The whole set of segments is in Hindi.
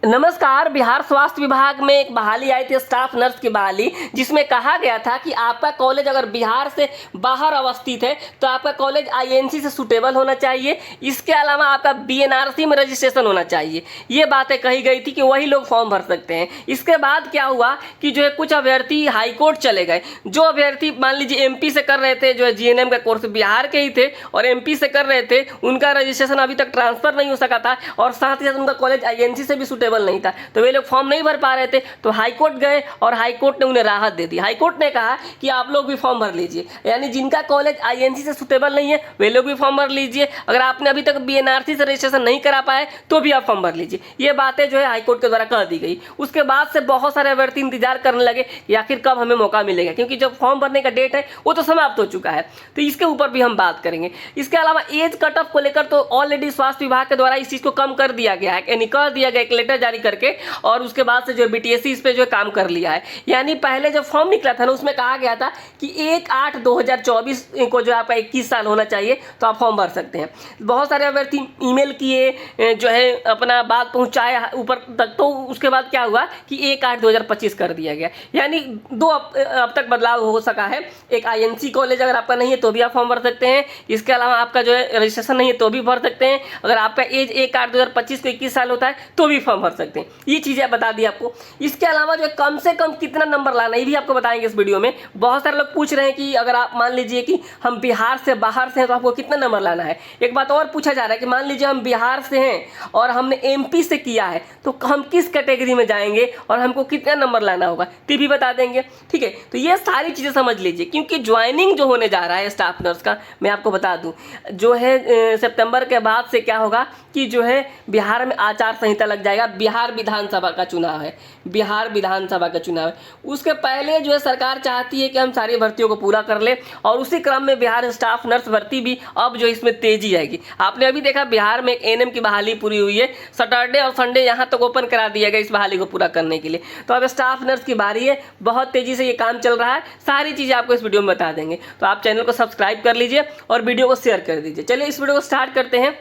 नमस्कार। बिहार स्वास्थ्य विभाग में एक बहाली आई थी, स्टाफ नर्स की बहाली, जिसमें कहा गया था कि आपका कॉलेज अगर बिहार से बाहर अवस्थित है तो आपका कॉलेज आईएनसी से सूटेबल होना चाहिए। इसके अलावा आपका बीएनआरसी में रजिस्ट्रेशन होना चाहिए। ये बातें कही गई थी कि वही लोग फॉर्म भर सकते हैं। इसके बाद क्या हुआ कि जो है कुछ अभ्यर्थी हाईकोर्ट चले गए। जो अभ्यर्थी मान लीजिए एमपी से कर रहे थे, जो है जीएनएम का कोर्स बिहार के ही थे और एमपी से कर रहे थे, उनका रजिस्ट्रेशन अभी तक ट्रांसफर नहीं हो सका था और साथ ही साथ उनका कॉलेज आईएनसी से भी सूटेबल नहीं था, तो वे लोग फॉर्म नहीं भर पा रहे थे। तो हाईकोर्ट गए और हाईकोर्ट ने उन्हें राहत दे दी। हाईकोर्ट ने कहा कि आप लोग भी फॉर्म भर लीजिए, यानी जिनका कॉलेज आईएनसी से सूटेबल नहीं है वे लोग भी फॉर्म भर लीजिए। अगर आपने अभी तक बीएनआरसी से रजिस्ट्रेशन नहीं करा पाए तो भी आप फॉर्म भर लीजिए। ये बातें जो है हाईकोर्ट के द्वारा कह दी गई। उसके बाद से बहुत सारे अभ्यर्थी इंतजार करने लगे कि आखिर कब हमें मौका मिलेगा, क्योंकि जब फॉर्म भरने का डेट है वो तो समाप्त हो चुका है। तो इसके ऊपर भी हम बात करेंगे। इसके अलावा एज कट ऑफ को लेकर तो ऑलरेडी स्वास्थ्य विभाग के द्वारा इस चीज को कम कर दिया गया है, यानी कह दिया गया एक लेटर जारी करके, और उसके बाद से जो बीटीएससी इस पे जो काम कर लिया है। यानी पहले जब फॉर्म निकला था ना, उसमें कहा गया था कि 1/8/2024 को जो आपका 21 साल होना चाहिए तो आप फॉर्म भर सकते हैं। बहुत सारे अभ्यर्थी ईमेल किए, जो है अपना बात पहुंचाए ऊपर तक, तो उसके बाद क्या हुआ कि 1/8/2025 कर दिया गया। यानी दो अब तक बदलाव हो सका है। एक आईएनसी कॉलेज अगर आपका नहीं है तो भी आप फॉर्म भर सकते हैं। इसके अलावा आपका जो है रजिस्ट्रेशन नहीं है तो भी भर सकते हैं। अगर आपका एज 1/8/2025 को 21 साल होता है तो भी फॉर्म भर सकते हैं। ये चीज़ें बता दी आपको। इसके अलावा जो कम से कम कितना नंबर लाना, ये भी आपको बताएंगे इस वीडियो में। बहुत सारे लोग पूछ रहे हैं कि अगर आप मान लीजिए कि हम बिहार से बाहर से हैं तो आपको कितना नंबर लाना है। एक बात और पूछा जा रहा है कि मान लीजिए हम बिहार से हैं और हमने एमपी से किया है तो हम किस कैटेगरी में जाएंगे और हमको कितना नंबर लाना होगा, तो भी बता देंगे। ठीक है, तो ये सारी चीज़ें समझ लीजिए, क्योंकि ज्वाइनिंग जो होने जा रहा है स्टाफ नर्स का, मैं आपको बता दूं, जो है सितंबर के बाद से क्या होगा कि जो है बिहार में आचार संहिता लग जाएगा। बिहार विधानसभा का चुनाव है, बिहार विधानसभा का चुनाव है। उसके पहले जो है सरकार चाहती है कि हम सारी भर्तियों को पूरा कर ले, और उसी क्रम में बिहार स्टाफ नर्स भर्ती भी अब जो इसमें तेजी आएगी। आपने अभी देखा बिहार में एएनएम की बहाली पूरी हुई है, सैटरडे और संडे यहाँ तक ओपन करा दिया गया इस बहाली को पूरा करने के लिए। तो अब स्टाफ नर्स की बारी है, बहुत तेजी से ये काम चल रहा है। सारी चीज़ें आपको इस वीडियो में बता देंगे, तो आप चैनल को सब्सक्राइब कर लीजिए और वीडियो को शेयर कर दीजिए। चलिए इस वीडियो को स्टार्ट करते हैं।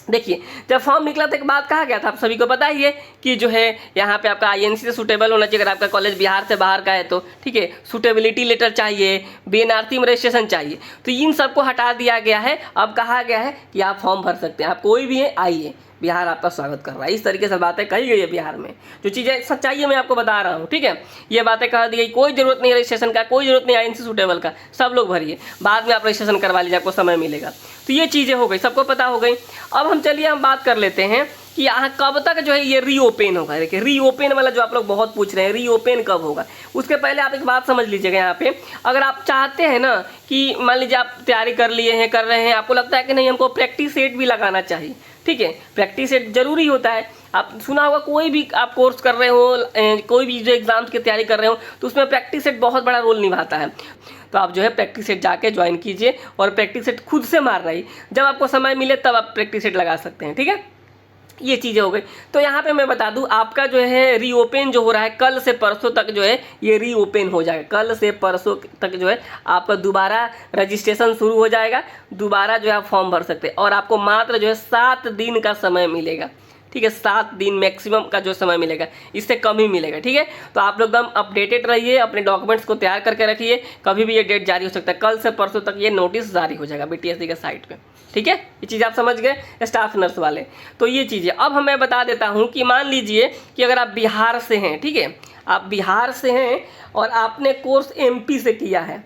देखिए, जब फॉर्म निकला था एक बात कहा गया था, आप सभी को पता ही है कि जो है यहाँ पे आपका आईएनसी से सूटेबल होना चाहिए। अगर आपका कॉलेज बिहार से बाहर का है तो ठीक है, सूटेबिलिटी लेटर चाहिए, बीएनआरसी में रजिस्ट्रेशन चाहिए। तो इन सबको हटा दिया गया है। अब कहा गया है कि आप फॉर्म भर सकते हैं, आप कोई भी है आइए, बिहार आपका स्वागत कर रहा है। इस तरीके से बातें कही गई है बिहार में। जो चीज़ें सच्चाई है मैं आपको बता रहा हूँ। ठीक है, ये बातें कह दी गई, कोई जरूरत नहीं रजिस्ट्रेशन का, कोई जरूरत नहीं आईएनसी सूटेबल का, सब लोग भरिए, बाद में आप रजिस्ट्रेशन करवा लीजिए, आपको समय मिलेगा। तो ये चीज़ें हो गई, सबको पता हो गई। अब हम चलिए हम बात कर लेते हैं कि यहाँ कब तक जो है ये रीओपन होगा। देखिए, रीओपन वाला जो आप लोग बहुत पूछ रहे हैं, रीओपन कब होगा। उसके पहले आप एक बात समझ लीजिएगा। यहाँ पे अगर आप चाहते हैं ना कि मान लीजिए आप तैयारी कर लिए हैं, कर रहे हैं, आपको लगता है कि नहीं हमको प्रैक्टिस सेट भी लगाना चाहिए, ठीक है, प्रैक्टिस सेट जरूरी होता है। आप सुना होगा, कोई भी आप कोर्स कर रहे हो, कोई भी जो एग्जाम्स की तैयारी कर रहे हो, तो उसमें प्रैक्टिस सेट बहुत बड़ा रोल निभाता है। तो आप जो है प्रैक्टिस सेट जाके ज्वाइन कीजिए और प्रैक्टिस सेट खुद से मार रही, जब आपको समय मिले तब आप प्रैक्टिस सेट लगा सकते हैं। ठीक है, ये चीज़ें हो गई। तो यहाँ पे मैं बता दूं, आपका जो है रीओपन जो हो रहा है, कल से परसों तक जो है ये रीओपन हो जाएगा। कल से परसों तक जो है आपका दोबारा रजिस्ट्रेशन शुरू हो जाएगा, दोबारा जो है आप फॉर्म भर सकते हैं, और आपको मात्र जो है 7 दिन का समय मिलेगा। ठीक है, 7 दिन मैक्सिमम का जो समय मिलेगा, इससे कम ही मिलेगा। ठीक है, तो आप लोग एकदम अपडेटेड रहिए, अपने डॉक्यूमेंट्स को तैयार करके रखिए, कभी भी ये डेट जारी हो सकता है। कल से परसों तक ये नोटिस जारी हो जाएगा बीटीएससी के साइट पे। ठीक है, ये चीज़ आप समझ गए स्टाफ नर्स वाले। तो ये चीज़ें अब मैं बता देता हूँ कि मान लीजिए कि अगर आप बिहार से हैं, ठीक है, आप बिहार से हैं और आपने कोर्स एमपी से किया है,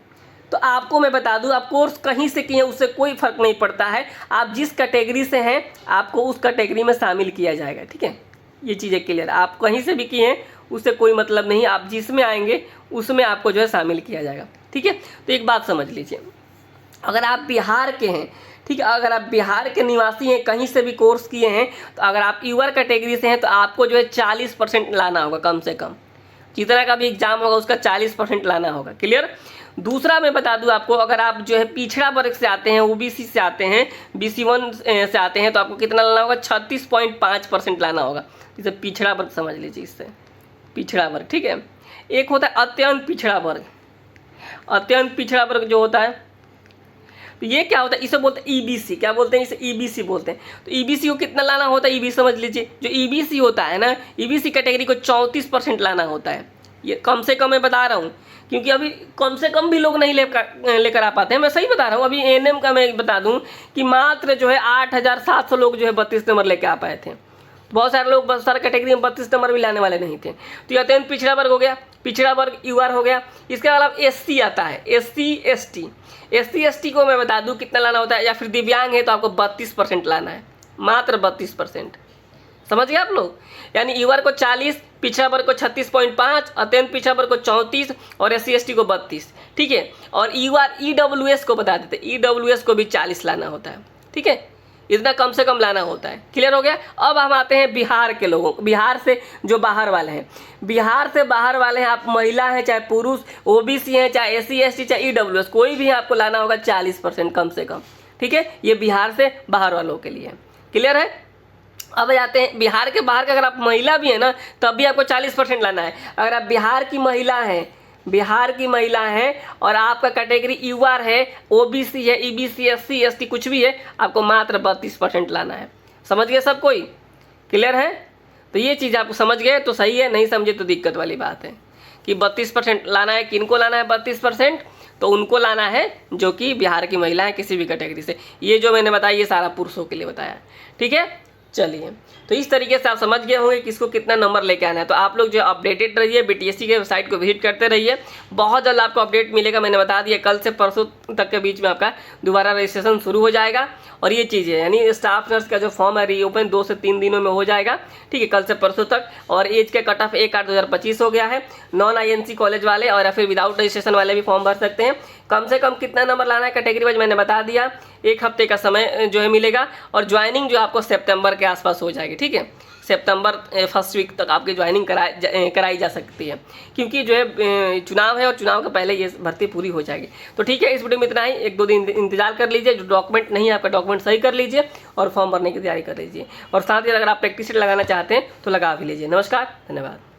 तो आपको मैं बता दूं, आप कोर्स कहीं से किए उससे कोई फर्क नहीं पड़ता है। आप जिस कैटेगरी से हैं आपको उस कैटेगरी में शामिल किया जाएगा। ठीक है, ये चीज़ें क्लियर। आप कहीं से भी किए हैं उससे कोई मतलब नहीं, आप जिसमें आएंगे उसमें आपको जो है शामिल किया जाएगा। ठीक है, तो एक बात समझ लीजिए, अगर आप बिहार के हैं, ठीक है, अगर आप बिहार के निवासी हैं, कहीं से भी कोर्स किए हैं, तो अगर आप यूआर कैटेगरी से हैं तो आपको जो है 40% लाना होगा, कम से कम जितना का भी एग्जाम होगा उसका 40% लाना होगा। क्लियर। दूसरा मैं बता दूं आपको, अगर आप जो है पिछड़ा वर्ग से आते हैं, ओबीसी से आते हैं, BC1 से आते हैं, तो आपको कितना लाना होगा, 36.5% लाना होगा। जैसे पिछड़ा वर्ग समझ लीजिए, इससे पिछड़ा वर्ग। ठीक है, एक होता है अत्यंत पिछड़ा वर्ग। अत्यंत पिछड़ा वर्ग जो होता है तो ये क्या होता है, इसे बोलते हैं ईबीसी। क्या बोलते हैं, इसे ईबीसी बोलते हैं। तो ईबीसी को कितना लाना होता है, ईबीसी समझ लीजिए। जो ईबीसी होता है ना, ईबीसी कैटेगरी को 34% लाना होता है। ये कम से कम मैं बता रहा हूँ, क्योंकि अभी कम से कम भी लोग नहीं लेकर आ पाते हैं। मैं सही बता रहा हूँ। अभी एएनएम का मैं बता दूँ कि मात्र जो है 8700 लोग जो है 32 नंबर लेकर आ पाए थे। बहुत सारे लोग बहुत सारे कैटेगरी में 32 नंबर भी लाने वाले नहीं थे। तो ये अत्यंत पिछड़ा वर्ग हो गया, पिछड़ा वर्ग यूआर हो गया। इसके अलावा एससी आता है, एससी एसटी को मैं बता दूं कितना लाना होता है, या फिर दिव्यांग है तो आपको 32% लाना है, मात्र 32%। समझ गए आप लोग। यानी यूआर को 40, पिछड़ा वर्ग को 36.5, अत्यंत पिछड़ा वर्ग को 34 और एससी एसटी को 32। ठीक है। और ईडब्ल्यूएस को बता देते, ईडब्ल्यूएस को भी 40 लाना होता है। ठीक है, इतना कम से कम लाना होता है। क्लियर हो गया। अब हम आते हैं बिहार के लोगों, बिहार से जो बाहर वाले हैं। बिहार से बाहर वाले हैं, आप महिला हैं चाहे पुरुष, ओबीसी हैं चाहे एससी एसटी चाहे ईडब्ल्यूएस, कोई भी आपको लाना होगा 40% कम से कम। ठीक है, ये बिहार से बाहर वालों के लिए। क्लियर है। अब जाते हैं बिहार के बाहर का, अगर आप महिला भी है ना तब भी आपको 40% लाना है। अगर आप बिहार की महिला हैं, बिहार की महिला है और आपका कैटेगरी यूआर है, ओबीसी है, ईबीसी, एससी एसटी कुछ भी है, आपको मात्र 32% लाना है। समझ गए सब कोई। क्लियर है। तो ये चीज़ आप समझ गए तो सही है, नहीं समझे तो दिक्कत वाली बात है कि 32% लाना है। किनको लाना है 32%? तो उनको लाना है जो कि बिहार की महिला है किसी भी कैटेगरी से। ये जो मैंने बताया ये सारा पुरुषों के लिए बताया। ठीक है, चलिए। तो इस तरीके से आप समझ गए होंगे किसको कितना नंबर लेके आना है। तो आप लोग जो अपडेटेड रहिए, बीटीएससी के वेबसाइट को विजिट करते रहिए, बहुत जल्द आपको अपडेट मिलेगा। मैंने बता दिया कल से परसों तक के बीच में आपका दोबारा रजिस्ट्रेशन शुरू हो जाएगा। और ये चीज़ है यानी स्टाफ नर्स का जो फॉर्म है रीओपन 2 से 3 दिनों में हो जाएगा। ठीक है, कल से परसों तक। और एज के कट ऑफ 1/8/2025 हो गया है। नॉन आईएनसी कॉलेज वाले और या फिर विदाउट रजिस्ट्रेशन वाले भी फॉर्म भर सकते हैं। कम से कम कितना नंबर लाना है कैटेगरी वाइज मैंने बता दिया। 1 हफ्ते का समय जो है मिलेगा और ज्वाइनिंग जो आपको सितंबर के आसपास हो जाएगी। ठीक है, सितंबर फर्स्ट वीक तक आपकी ज्वाइनिंग कराई जा सकती है, क्योंकि जो है चुनाव है और चुनाव के पहले ये भर्ती पूरी हो जाएगी। तो ठीक है, इस वीडियो में इतना ही। 1-2 दिन इंतजार कर लीजिए। जो डॉक्यूमेंट नहीं है आपका डॉक्यूमेंट सही कर लीजिए और फॉर्म भरने की तैयारी कर लीजिए। और साथ ही अगर आप प्रैक्टिस लगाना चाहते हैं तो लगा भी लीजिए। नमस्कार, धन्यवाद।